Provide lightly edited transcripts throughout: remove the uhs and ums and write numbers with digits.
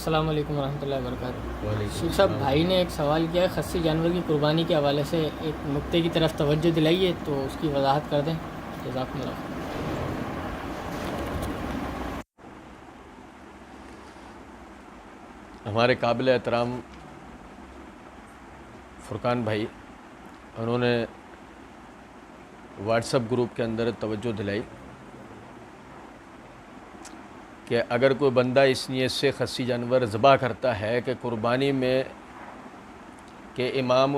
السلام علیکم ورحمۃ اللہ وبرکاتہ۔ وعلیکم شیخ صاحب، السلام۔ بھائی نے ایک سوال کیا ہے، خصی جانور کی قربانی کے حوالے سے ایک نقطے کی طرف توجہ دلائیے تو اس کی وضاحت کر دیں، جزاکم اللہ خیر۔ ہمارے قابل احترام فرقان بھائی، انہوں نے واٹس ایپ گروپ کے اندر توجہ دلائی کہ اگر کوئی بندہ اس نیت سے خصی جانور ذبح کرتا ہے کہ قربانی میں کہ امام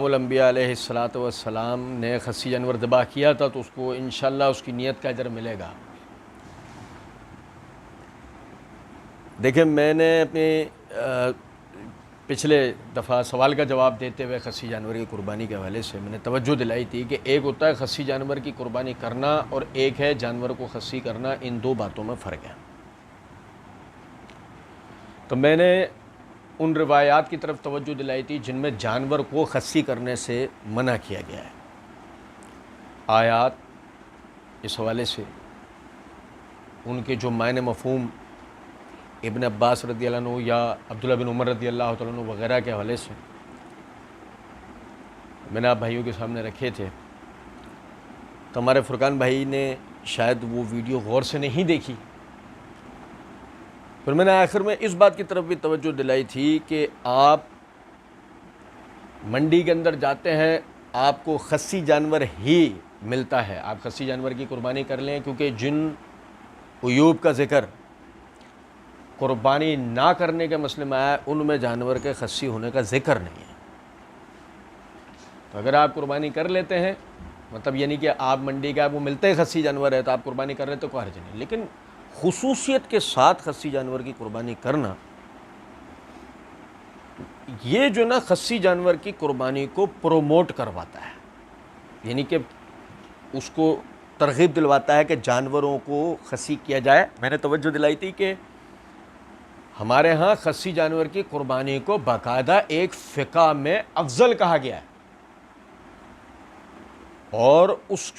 الانبیاء علیہ السلام نے خصی جانور ذبح کیا تھا تو اس کو انشاءاللہ اس کی نیت کا اجر ملے گا۔ دیکھیں، میں نے اپنی پچھلے دفعہ سوال کا جواب دیتے ہوئے خصی جانور کی قربانی کے حوالے سے میں نے توجہ دلائی تھی کہ ایک ہوتا ہے خصی جانور کی قربانی کرنا اور ایک ہے جانور کو خصی کرنا، ان دو باتوں میں فرق ہے۔ تو میں نے ان روایات کی طرف توجہ دلائی تھی جن میں جانور کو خصی کرنے سے منع کیا گیا ہے۔ آیات اس حوالے سے ان کے جو معنی مفہوم ابن عباس رضی اللہ عنہ یا عبداللہ بن عمر رضی اللہ تعالیٰ عنہ وغیرہ کے حوالے سے میں نے آپ بھائیوں کے سامنے رکھے تھے، تو ہمارے فرقان بھائی نے شاید وہ ویڈیو غور سے نہیں دیکھی۔ پھر میں نے آخر میں اس بات کی طرف بھی توجہ دلائی تھی کہ آپ منڈی کے اندر جاتے ہیں، آپ کو خصی جانور ہی ملتا ہے، آپ خصی جانور کی قربانی کر لیں، کیونکہ جن عیوب کا ذکر قربانی نہ کرنے کے مسئلے میں آیا ان میں جانور کے خصی ہونے کا ذکر نہیں ہے۔ تو اگر آپ قربانی کر لیتے ہیں، مطلب یعنی کہ آپ منڈی کے آپ کو ملتے ہیں خصی جانور ہے تو آپ قربانی کر رہے ہیں تو کوئی حرج نہیں، لیکن خصوصیت کے ساتھ خصی جانور کی قربانی کرنا، یہ جو نا خصی جانور کی قربانی کو پروموٹ کرواتا ہے، یعنی کہ اس کو ترغیب دلواتا ہے کہ جانوروں کو خصی کیا جائے۔ میں نے توجہ دلائی تھی کہ ہمارے ہاں خصی جانور کی قربانی کو باقاعدہ ایک فقہ میں افضل کہا گیا ہے، اور اس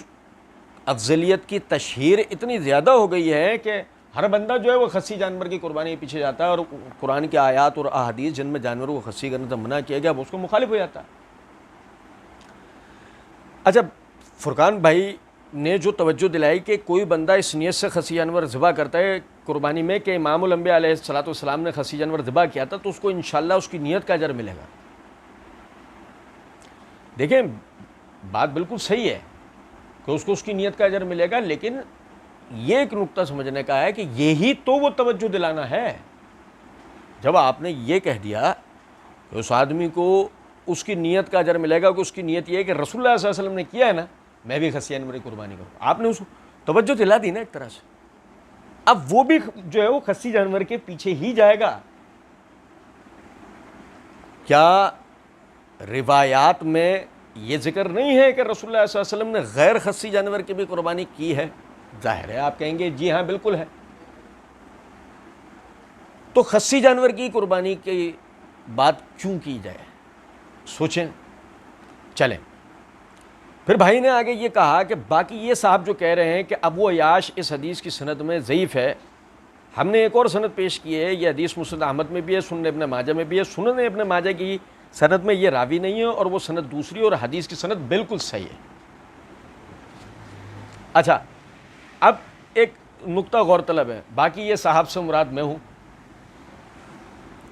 افضلیت کی تشہیر اتنی زیادہ ہو گئی ہے کہ ہر بندہ جو ہے وہ خصی جانور کی قربانی کے پیچھے جاتا ہے، اور قرآن کی آیات اور احادیث جن میں جانوروں کو خصی کرنے سے منع کیا گیا وہ اس کو مخالف ہو جاتا ہے۔ اچھا، فرقان بھائی نے جو توجہ دلائی کہ کوئی بندہ اس نیت سے خصی جانور ذبح کرتا ہے قربانی میں کہ امام الانبیاء علیہ السلام نے خصی جانور ذبح کیا تھا تو اس کو انشاءاللہ اس کی نیت کا اجر ملے گا۔ دیکھیں، بات بالکل صحیح ہے کہ اس کو اس کی نیت کا اجر ملے گا، لیکن یہ ایک نقطہ سمجھنے کا ہے کہ یہی تو وہ توجہ دلانا ہے۔ جب آپ نے یہ کہہ دیا کہ اس آدمی کو اس کی نیت کا اجر ملے گا کہ اس کی نیت یہ ہے کہ رسول اللہ صلی اللہ علیہ وسلم نے کیا ہے نا، میں بھی خصی جانور کی قربانی کروں، آپ نے اس کو توجہ دلا دی نا ایک طرح سے، اب وہ بھی جو ہے وہ خصی جانور کے پیچھے ہی جائے گا۔ کیا روایات میں یہ ذکر نہیں ہے کہ رسول اللہ صلی اللہ علیہ وسلم نے غیر خصی جانور کی بھی قربانی کی ہے؟ ظاہر ہے آپ کہیں گے جی ہاں بالکل ہے۔ تو خصی جانور کی قربانی کی بات کیوں کی جائے، سوچیں، چلیں۔ پھر بھائی نے آگے یہ کہا کہ باقی یہ صاحب جو کہہ رہے ہیں کہ ابو عیاش اس حدیث کی سند میں ضعیف ہے، ہم نے ایک اور سند پیش کی ہے، یہ حدیث مسند احمد میں بھی ہے، سنن ابن ماجہ میں بھی ہے۔ سنن ابن ماجہ کی سند میں یہ راوی نہیں ہے اور وہ سند دوسری، اور حدیث کی سند بالکل صحیح ہے۔ اچھا، اب ایک نقطہ غور طلب ہے، باقی یہ صاحب سے مراد میں ہوں۔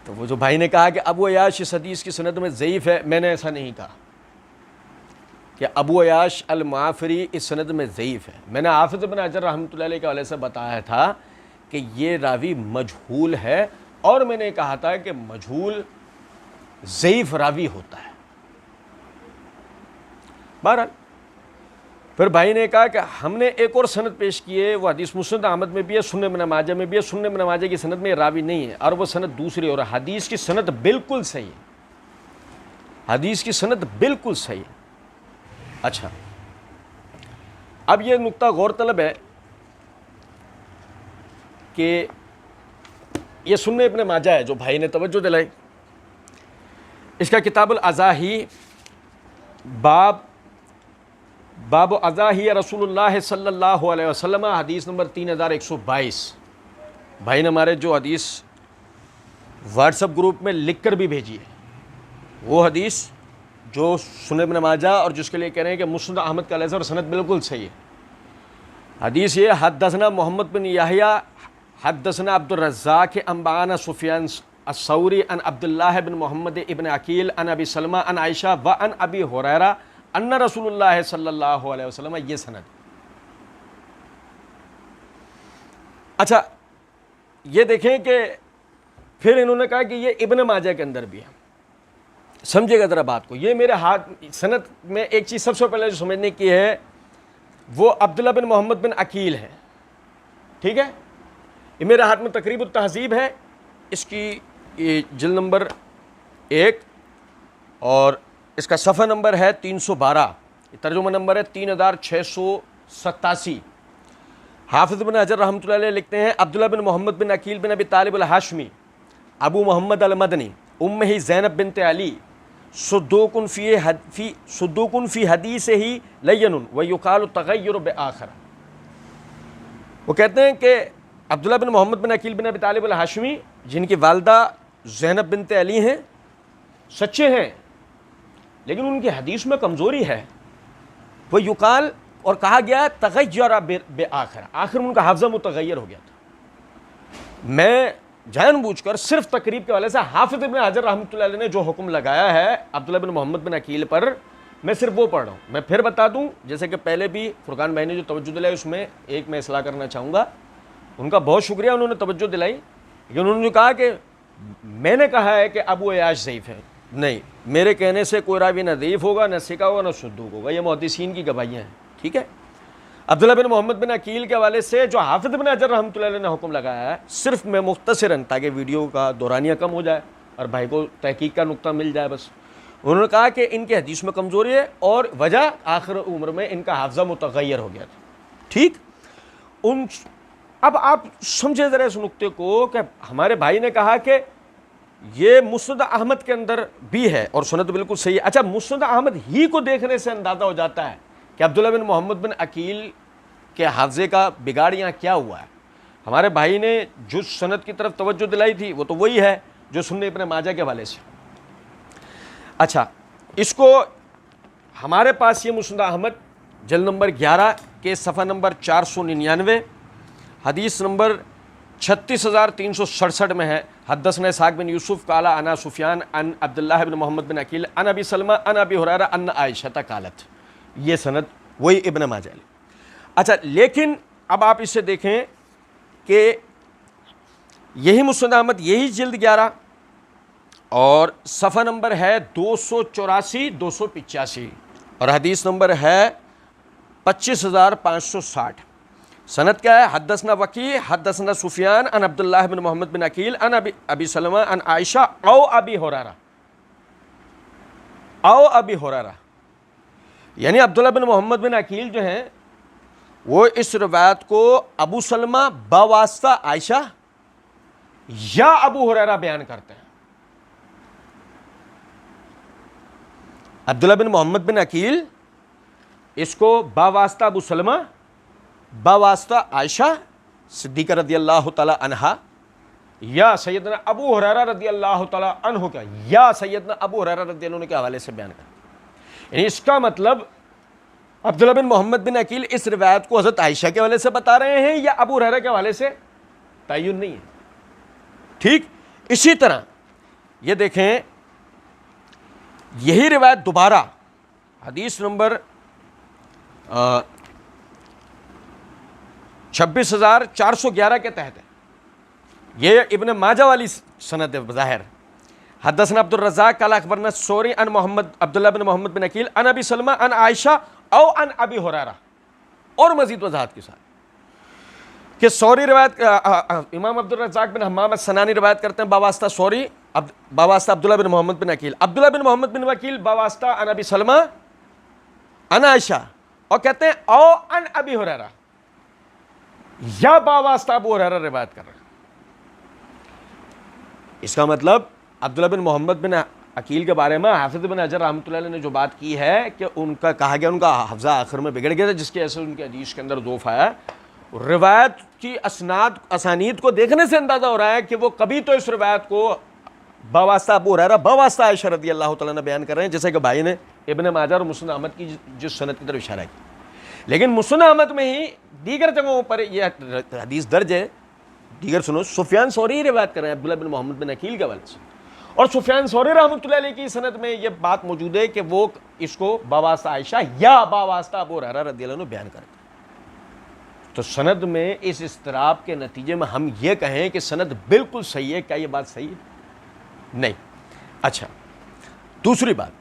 تو وہ جو بھائی نے کہا کہ ابو عیاش اس حدیث کی سند میں ضعیف ہے، میں نے ایسا نہیں کہا کہ ابو عیاش المعافری اس سند میں ضعیف ہے۔ میں نے حافظ ابن حجر رحمۃ اللہ علیہ کے حوالے سے بتایا تھا کہ یہ راوی مجہول ہے، اور میں نے کہا تھا کہ مجہول ضعیف راوی ہوتا ہے۔ بہرحال پھر بھائی نے کہا کہ ہم نے ایک اور سند پیش کی ہے، وہ حدیث مسند احمد میں بھی ہے، سنن ابن ماجہ میں بھی ہے۔ سنن ابن ماجہ کی سند میں یہ راوی نہیں ہے اور وہ سند دوسری، اور حدیث کی سند بالکل صحیح ہے، حدیث کی سند بالکل صحیح ہے۔ اچھا، اب یہ نقطہ غور طلب ہے کہ یہ سنن ابن ماجہ ہے جو بھائی نے توجہ دلائی، اس کا کتاب الاضاحی، باب اضاحی رسول اللہ صلی اللہ علیہ وسلم، حدیث نمبر 3122۔ بھائی نے ہمارے جو حدیث واٹس ایپ گروپ میں لکھ کر بھی بھیجیے وہ حدیث جو سنن ابن ماجہ اور جس کے لیے کہہ رہے ہیں کہ مسند احمد کا لفظ اور سند بالکل صحیح ہے. حدیث یہ حدثنا محمد بن یحییٰ حدثنا عبد الرزاق انبانا سفیان الثوری عن عبد اللہ بن محمد ابن عقیل عن ابی سلمہ عن عائشہ وعن ابی ہریرہ ان رسول اللہ صلی اللہ علیہ وسلم. یہ سند. اچھا یہ دیکھیں کہ پھر انہوں نے کہا کہ یہ ابن ماجہ کے اندر بھی ہے. سمجھے گا ذرا بات کو. یہ میرے ہاتھ سند میں ایک چیز سب سے پہلے جو سمجھنے کی ہے وہ عبداللہ بن محمد بن عقیل ہے. ٹھیک ہے, یہ میرے ہاتھ میں تقریب التہذیب ہے, اس کی جلد نمبر 1 اور اس کا صفحہ نمبر ہے 312, ترجمہ نمبر ہے 3687. حافظ بن حجر رحمۃ اللہ علیہ لکھتے ہیں عبداللہ بن محمد بن عقیل بن ابی طالب الہاشمی ابو محمد المدنی امہ زینب بنت علی صدوق فی حدیث ہی لین ویقال تغیر بآخر. وہ کہتے ہیں کہ عبداللہ بن محمد بن عقیل بن ابی طالب الہاشمی جن کی والدہ زینب بنت علی ہیں سچے ہیں لیکن ان کی حدیث میں کمزوری ہے. وہ یقال اور کہا گیا ہے تغیر بآخر, آخر ان کا حافظہ متغیر ہو گیا تھا. میں جان بوجھ کر صرف تقریب کے والے سے حافظ ابن حجر رحمۃ اللہ علیہ نے جو حکم لگایا ہے عبداللہ بن محمد بن عقیل پر میں صرف وہ پڑھ رہا ہوں. میں پھر بتا دوں جیسے کہ پہلے بھی فرقان بھائی نے جو توجہ دلائی اس میں ایک میں اصلاح کرنا چاہوں گا. ان کا بہت شکریہ, انہوں نے توجہ دلائی, لیکن انہوں نے کہا کہ میں نے کہا ہے کہ ابو عیاش ضعیف ہے. نہیں, میرے کہنے سے کوئی راوی نہ ضعیف ہوگا نہ ثقہ ہوگا نہ صدوق ہوگا, یہ محدثین کی گواہیاں ہیں. ٹھیک ہے, عبداللہ بن محمد بن عقیل کے حوالے سے جو حافظ بن حجر رحمۃ اللہ علیہ نے حکم لگایا ہے صرف میں مختصراً تاکہ ویڈیو کا دورانیہ کم ہو جائے اور بھائی کو تحقیق کا نقطہ مل جائے, بس انہوں نے کہا کہ ان کے حدیث میں کمزوری ہے اور وجہ آخر عمر میں ان کا حافظہ متغیر ہو گیا تھا. ٹھیک, اب آپ سمجھے ذرا اس نقطے کو کہ ہمارے بھائی نے کہا کہ یہ مسند احمد کے اندر بھی ہے اور سند بالکل صحیح ہے. اچھا, مسند احمد ہی کو دیکھنے سے اندازہ ہو جاتا ہے کہ عبداللہ بن محمد بن عقیل کے حافظے کا بگاڑ یہاں کیا ہوا ہے. ہمارے بھائی نے جو سند کی طرف توجہ دلائی تھی وہ تو وہی ہے جو سنن ابن ماجہ کے حوالے سے. اچھا, اس کو ہمارے پاس یہ مسند احمد جلد نمبر 11 کے صفحہ نمبر 499 حدیث نمبر 36367 میں ہے. حدثنا اسحاق بن یوسف قال انا سفیان عن عبداللہ بن محمد بن عقیل عن ابی سلمہ عن ابی ہریرہ ان عائشہ قالت. یہ سند وہی ابن ماجہ. اچھا, لیکن اب آپ اسے دیکھیں کہ یہی مسند احمد یہی جلد 11 اور صفحہ نمبر ہے 284 285 اور حدیث نمبر ہے 25560. سند کیا ہے؟ حدثنا وکیع حدثنا سفیان عن عبداللہ بن محمد بن عقیل عن ابی سلمہ عن عائشہ او ابی ہریرہ. یعنی عبداللہ بن محمد بن عقیل جو ہیں وہ اس روایت کو ابو سلمہ بواسطہ عائشہ یا ابو ہریرہ بیان کرتے ہیں. عبداللہ بن محمد بن عقیل اس کو بواسطہ ابو سلمہ بواسطہ عائشہ صدیقہ رضی اللہ تعالی عنہا یا سیدنا ابو ہریرہ رضی اللہ تعالی عنہ کا یا سیدنا ابو ہریرہ رضی اللہ عنہ کے حوالے سے بیان کرتے ہیں. یعنی اس کا مطلب عبداللہ بن محمد بن عقیل اس روایت کو حضرت عائشہ کے حوالے سے بتا رہے ہیں یا ابو ہریرہ کے حوالے سے تعین نہیں ہے. ٹھیک, اسی طرح یہ دیکھیں یہی روایت دوبارہ حدیث نمبر 26411 کے تحت ہے. یہ ابن ماجہ والی سند ہے بظاہر. حدثنا عبد الرزاق قال اخبرنا الثوری عن محمد عبداللہ بن محمد بن عقیل عن ابی سلمہ عن عائشہ او عن ابی ہریرہ, اور مزید وضاحت کے ساتھ کہ سوری روایت امام عبد الرزاق بن حمام السنانی روایت کرتے ہیں بواسطہ سوری بواسطہ عبداللہ بن محمد بن عقیل, عبداللہ بن محمد بن عقیل بواسطہ عن ابی سلمہ عن عائشہ, اور کہتے ہیں او عن ابی ہریرہ یا بواسطہ ابو ہریرہ روایت کر رہے ہیں. اس کا مطلب عبداللہ بن محمد بن عقیل کے بارے میں حافظ بن حجر رحمۃ اللہ علیہ نے جو بات کی ہے کہ ان کا کہا گیا ان کا حفظہ آخر میں بگڑ گیا تھا جس کی وجہ سے ان کے حدیث کے اندر ضعف آیا. روایت کی اسانید کو دیکھنے سے اندازہ ہو رہا ہے کہ وہ کبھی تو اس روایت کو بواسطہ ابو ہریرہ بواسطہ عائشہ رضی اللہ تعالیٰ عنہ بیان کر رہے ہیں، جیسے کہ بھائی نے ابن ماجہ اور مسند احمد کی جس سند کی طرف اشارہ کیا. لیکن مسند احمد میں ہی دیگر جگہوں پر یہ حدیث درج ہے. دیگر سنو، سفیان ثوری روایت کر رہے ہیں عبداللہ بن محمد بن عقیل کے حوالے سے، اور سفیان ثوری رحمۃ اللہ علیہ کی سند میں یہ بات موجود ہے کہ وہ اس کو بواسطہ عائشہ یا بواسطہ ابو ہریرہ رضی اللہ عنہ بیان کرتے ہیں. تو سند میں اس اضطراب کے نتیجے میں ہم یہ کہیں کہ سند بالکل صحیح ہے، کیا یہ بات صحیح ہے؟ نہیں. اچھا، دوسری بات،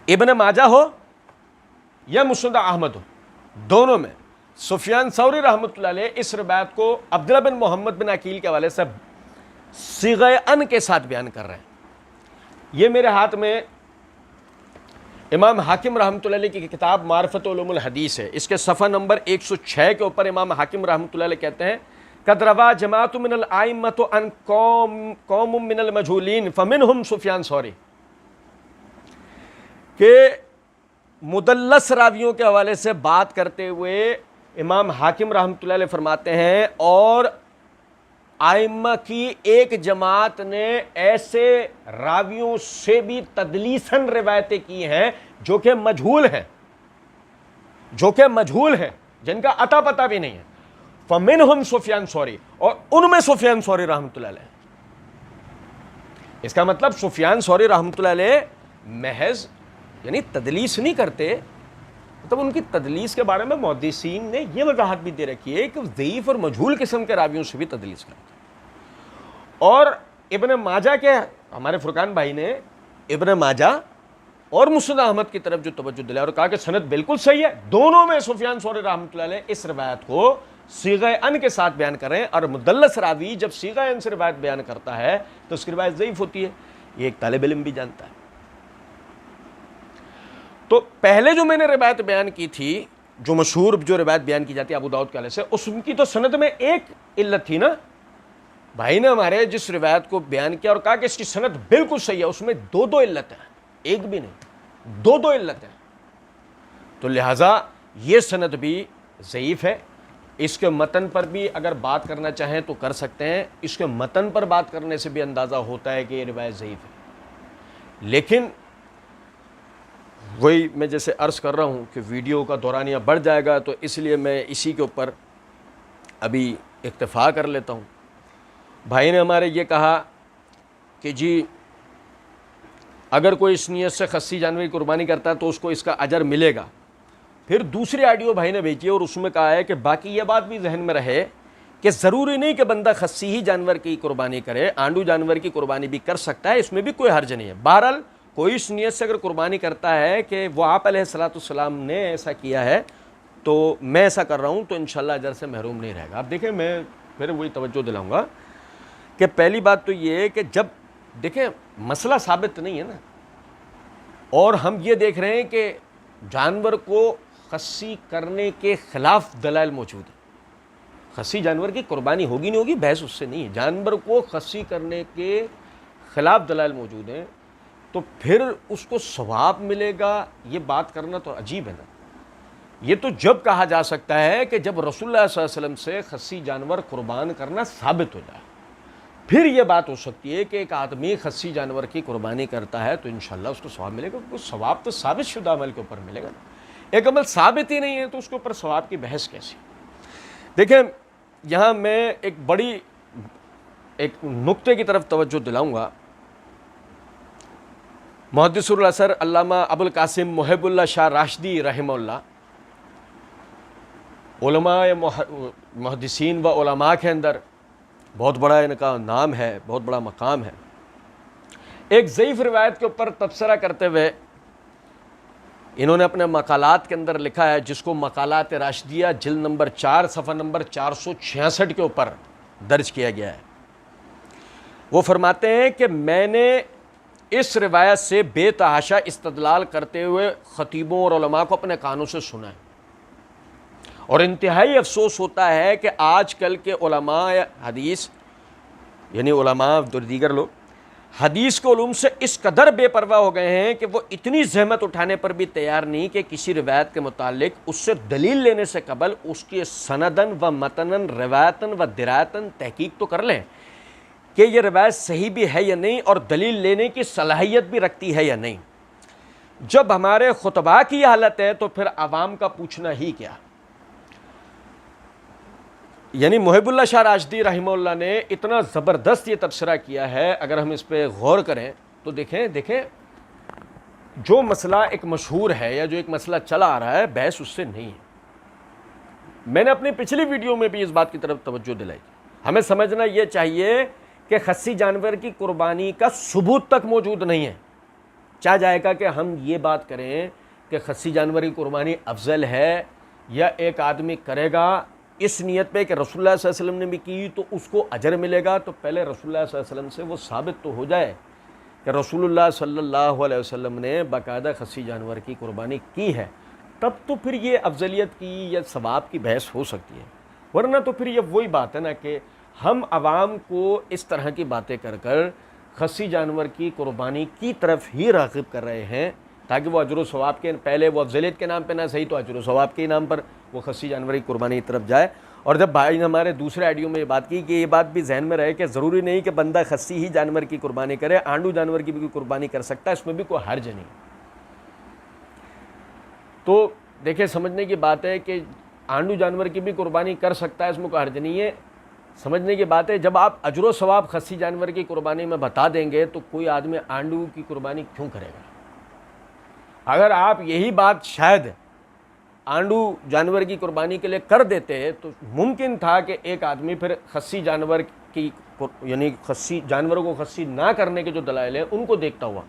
ابن ماجہ ہو یا مسند احمد ہو، دونوں میں سفیان ثوری رحمۃ اللہ علیہ اس روایت کو عبداللہ بن محمد بن عقیل کے حوالے سے صیغہ ان کے ساتھ بیان کر رہے ہیں. یہ میرے ہاتھ میں امام حاکم رحمۃ اللہ علیہ کی کتاب معرفت علوم الحدیث ہے. اس کے صفحہ نمبر 106 کے اوپر امام حاکم رحمۃ اللہ علیہ کہتے ہیں قد روا جماعت من الائمۃ عن قوم من المجہولین فمنہم سفیان ثوری، کہ مدلس راویوں کے حوالے سے بات کرتے ہوئے امام حاکم رحمۃ اللہ علیہ فرماتے ہیں اور ائمہ کی ایک جماعت نے ایسے راویوں سے بھی تدلیساً روایتیں کی ہیں جو کہ مجہول ہیں، جن کا عطا پتہ بھی نہیں ہے. فمنہم سفیان ثوری، اور ان میں سفیان ثوری رحمۃ اللہ علیہ. اس کا مطلب سفیان ثوری رحمۃ اللہ علیہ محض یعنی تدلیس نہیں کرتے، مطلب ان کی تدلیس کے بارے میں محدثین نے یہ وضاحت بھی دے رکھی ہے کہ ضعیف اور مجہول قسم کے راویوں سے بھی تدلیس کرتے. اور ابن ماجہ کے ہمارے فرقان بھائی نے ابن ماجہ اور مسند احمد کی طرف جو توجہ دلایا اور کہا کہ سند بالکل صحیح ہے. دونوں میں سفیان ثوری رحمۃ اللہ علیہ اس روایت کو صیغہ ان کے ساتھ بیان کر رہے ہیں، اور مدلس راوی جب صیغہ ان سے روایت بیان کرتا ہے تو اس کی روایت ضعیف ہوتی ہے. یہ ایک طالب علم بھی جانتا ہے. تو پہلے جو میں نے روایت بیان کی تھی، جو مشہور جو روایت بیان کی جاتی ہے ابو داؤد کے حوالے سے، اس کی تو سند میں ایک علت تھی نا. بھائی نے ہمارے جس روایت کو بیان کیا اور کہا کہ اس کی سند بالکل صحیح ہے، اس میں دو علت ہیں، ایک بھی نہیں، دو علت ہیں. تو لہٰذا یہ سند بھی ضعیف ہے. اس کے متن پر بھی اگر بات کرنا چاہیں تو کر سکتے ہیں، اس کے متن پر بات کرنے سے بھی اندازہ ہوتا ہے کہ یہ روایت ضعیف ہے. لیکن وہی میں جیسے عرض کر رہا ہوں کہ ویڈیو کا دورانیہ بڑھ جائے گا، تو اس لیے میں اسی کے اوپر ابھی اکتفا کر لیتا ہوں. بھائی نے ہمارے یہ کہا کہ جی اگر کوئی اس نیت سے خصی جانور کی قربانی کرتا ہے تو اس کو اس کا اجر ملے گا. پھر دوسری آڈیو بھائی نے بھیجی اور اس میں کہا ہے کہ باقی یہ بات بھی ذہن میں رہے کہ ضروری نہیں کہ بندہ خصی ہی جانور کی قربانی کرے، آنڈو جانور کی قربانی بھی کر سکتا ہے، اس میں بھی کوئی حرج نہیں ہے. بہرحال کوئی اس نیت سے اگر قربانی کرتا ہے کہ وہ آپ علیہ الصلوۃ والسلام نے ایسا کیا ہے تو میں ایسا کر رہا ہوں، تو انشاءاللہ اجر سے محروم نہیں رہے گا. اب دیکھیں، میں پھر وہی توجہ دلاؤں گا کہ پہلی بات تو یہ ہے کہ جب دیکھیں مسئلہ ثابت نہیں ہے نا، اور ہم یہ دیکھ رہے ہیں کہ جانور کو خصی کرنے کے خلاف دلائل موجود ہیں. خصی جانور کی قربانی ہوگی نہیں ہوگی، بحث اس سے نہیں ہے. جانور کو خصی کرنے کے خلاف دلائل موجود ہیں، تو پھر اس کو ثواب ملے گا، یہ بات کرنا تو عجیب ہے نا. یہ تو جب کہا جا سکتا ہے کہ جب رسول اللہ صلی اللہ علیہ وسلم سے خصی جانور قربان کرنا ثابت ہو جائے، پھر یہ بات ہو سکتی ہے کہ ایک آدمی خصی جانور کی قربانی کرتا ہے تو انشاءاللہ اس کو ثواب ملے گا. اس ثواب تو ثابت شدہ عمل کے اوپر ملے گا. ایک عمل ثابت ہی نہیں ہے تو اس کے اوپر ثواب کی بحث کیسی؟ دیکھیں، یہاں میں ایک نقطے کی طرف توجہ دلاؤں گا. محدث الاثر علامہ ابو القاسم محب اللہ شاہ راشدی رحمہ اللہ علماء محدثین و علماء کے اندر بہت بڑا ان کا نام ہے، بہت بڑا مقام ہے. ایک ضعیف روایت کے اوپر تبصرہ کرتے ہوئے انہوں نے اپنے مقالات کے اندر لکھا ہے، جس کو مقالات راشدیہ جلد نمبر 4 صفحہ نمبر 466 کے اوپر درج کیا گیا ہے. وہ فرماتے ہیں کہ میں نے اس روایت سے بے تحاشا استدلال کرتے ہوئے خطیبوں اور علماء کو اپنے کانوں سے سنا ہے، اور انتہائی افسوس ہوتا ہے کہ آج کل کے علماء حدیث یعنی علماء دیگر لوگ حدیث کے علوم سے اس قدر بے پرواہ ہو گئے ہیں کہ وہ اتنی زحمت اٹھانے پر بھی تیار نہیں کہ کسی روایت کے متعلق اس سے دلیل لینے سے قبل اس کی سندن و متنن روایتن و درایتن تحقیق تو کر لیں. کہ یہ روایت صحیح بھی ہے یا نہیں اور دلیل لینے کی صلاحیت بھی رکھتی ہے یا نہیں. جب ہمارے خطباء کی حالت ہے تو پھر عوام کا پوچھنا ہی کیا. یعنی محب اللہ شاہ راشدی رحمہ اللہ نے اتنا زبردست یہ تبصرہ کیا ہے، اگر ہم اس پہ غور کریں تو دیکھیں جو مسئلہ ایک مشہور ہے یا جو ایک مسئلہ چلا آ رہا ہے، بحث اس سے نہیں ہے. میں نے اپنی پچھلی ویڈیو میں بھی اس بات کی طرف توجہ دلائی. ہمیں سمجھنا یہ چاہیے کہ خصی جانور کی قربانی کا ثبوت تک موجود نہیں ہے. چاہ جائے گا کہ ہم یہ بات کریں کہ خصی جانور کی قربانی افضل ہے یا ایک آدمی کرے گا اس نیت پہ کہ رسول اللہ صلی اللہ علیہ وسلم نے بھی کی تو اس کو اجر ملے گا، تو پہلے رسول اللہ صلی اللہ علیہ وسلم سے وہ ثابت تو ہو جائے کہ رسول اللہ صلی اللہ علیہ وسلم نے باقاعدہ خصی جانور کی قربانی کی ہے، تب تو پھر یہ افضلیت کی یا ثواب کی بحث ہو سکتی ہے. ورنہ تو پھر یہ وہی بات ہے نا کہ ہم عوام کو اس طرح کی باتیں کر کر خصی جانور کی قربانی کی طرف ہی راغب کر رہے ہیں تاکہ وہ اجر و ثواب کے پہلے وہ افضلیت کے نام پہ نہ صحیح تو اجر و ثواب کے نام پر وہ خصی جانور کی قربانی کی طرف جائے. اور جب بھائی نے ہمارے دوسرے آڈیو میں یہ بات کی کہ یہ بات بھی ذہن میں رہے کہ ضروری نہیں کہ بندہ خصی ہی جانور کی قربانی کرے، آنڈو جانور کی بھی قربانی کر سکتا ہے، اس میں بھی کوئی حرج نہیں. تو دیکھیں سمجھنے کی بات ہے کہ آنڈو جانور کی بھی قربانی کر سکتا ہے، اس میں کوئی حرج نہیں ہے. سمجھنے کی بات ہے جب آپ اجر و ثواب خصی جانور کی قربانی میں بتا دیں گے تو کوئی آدمی آنڈو کی قربانی کیوں کرے گا؟ اگر آپ یہی بات شاید آنڈو جانور کی قربانی کے لیے کر دیتے تو ممکن تھا کہ ایک آدمی پھر خصی جانور کی یعنی خصی جانوروں کو خصی نہ کرنے کے جو دلائل ہیں ان کو دیکھتا ہوا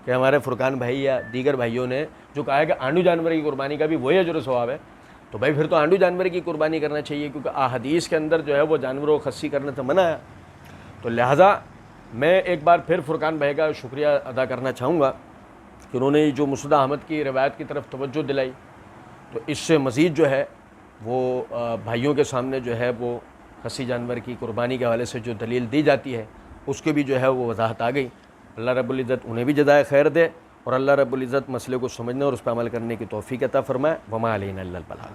کہ ہمارے فرقان بھائی یا دیگر بھائیوں نے جو کہا ہے کہ آنڈو جانور کی قربانی کا بھی وہی اجر و ثواب ہے، تو بھائی پھر تو آنڈو جانور کی قربانی کرنا چاہیے کیونکہ احادیث کے اندر جو ہے وہ جانوروں کو خصی کرنے سے منع ہے. تو لہٰذا میں ایک بار پھر فرقان بھائی کا شکریہ ادا کرنا چاہوں گا کہ انہوں نے جو مسعود احمد کی روایت کی طرف توجہ دلائی. تو اس سے مزید جو ہے وہ بھائیوں کے سامنے جو ہے وہ خصی جانور کی قربانی کے حوالے سے جو دلیل دی جاتی ہے اس کے بھی جو ہے وہ وضاحت آ گئی. اللہ رب العزت انہیں بھی جزائے خیر دے اور اللہ رب العزت مسئلے کو سمجھنے اور اس پہ عمل کرنے کی توفیق عطا فرمائے. وما علینا الا البلاغ.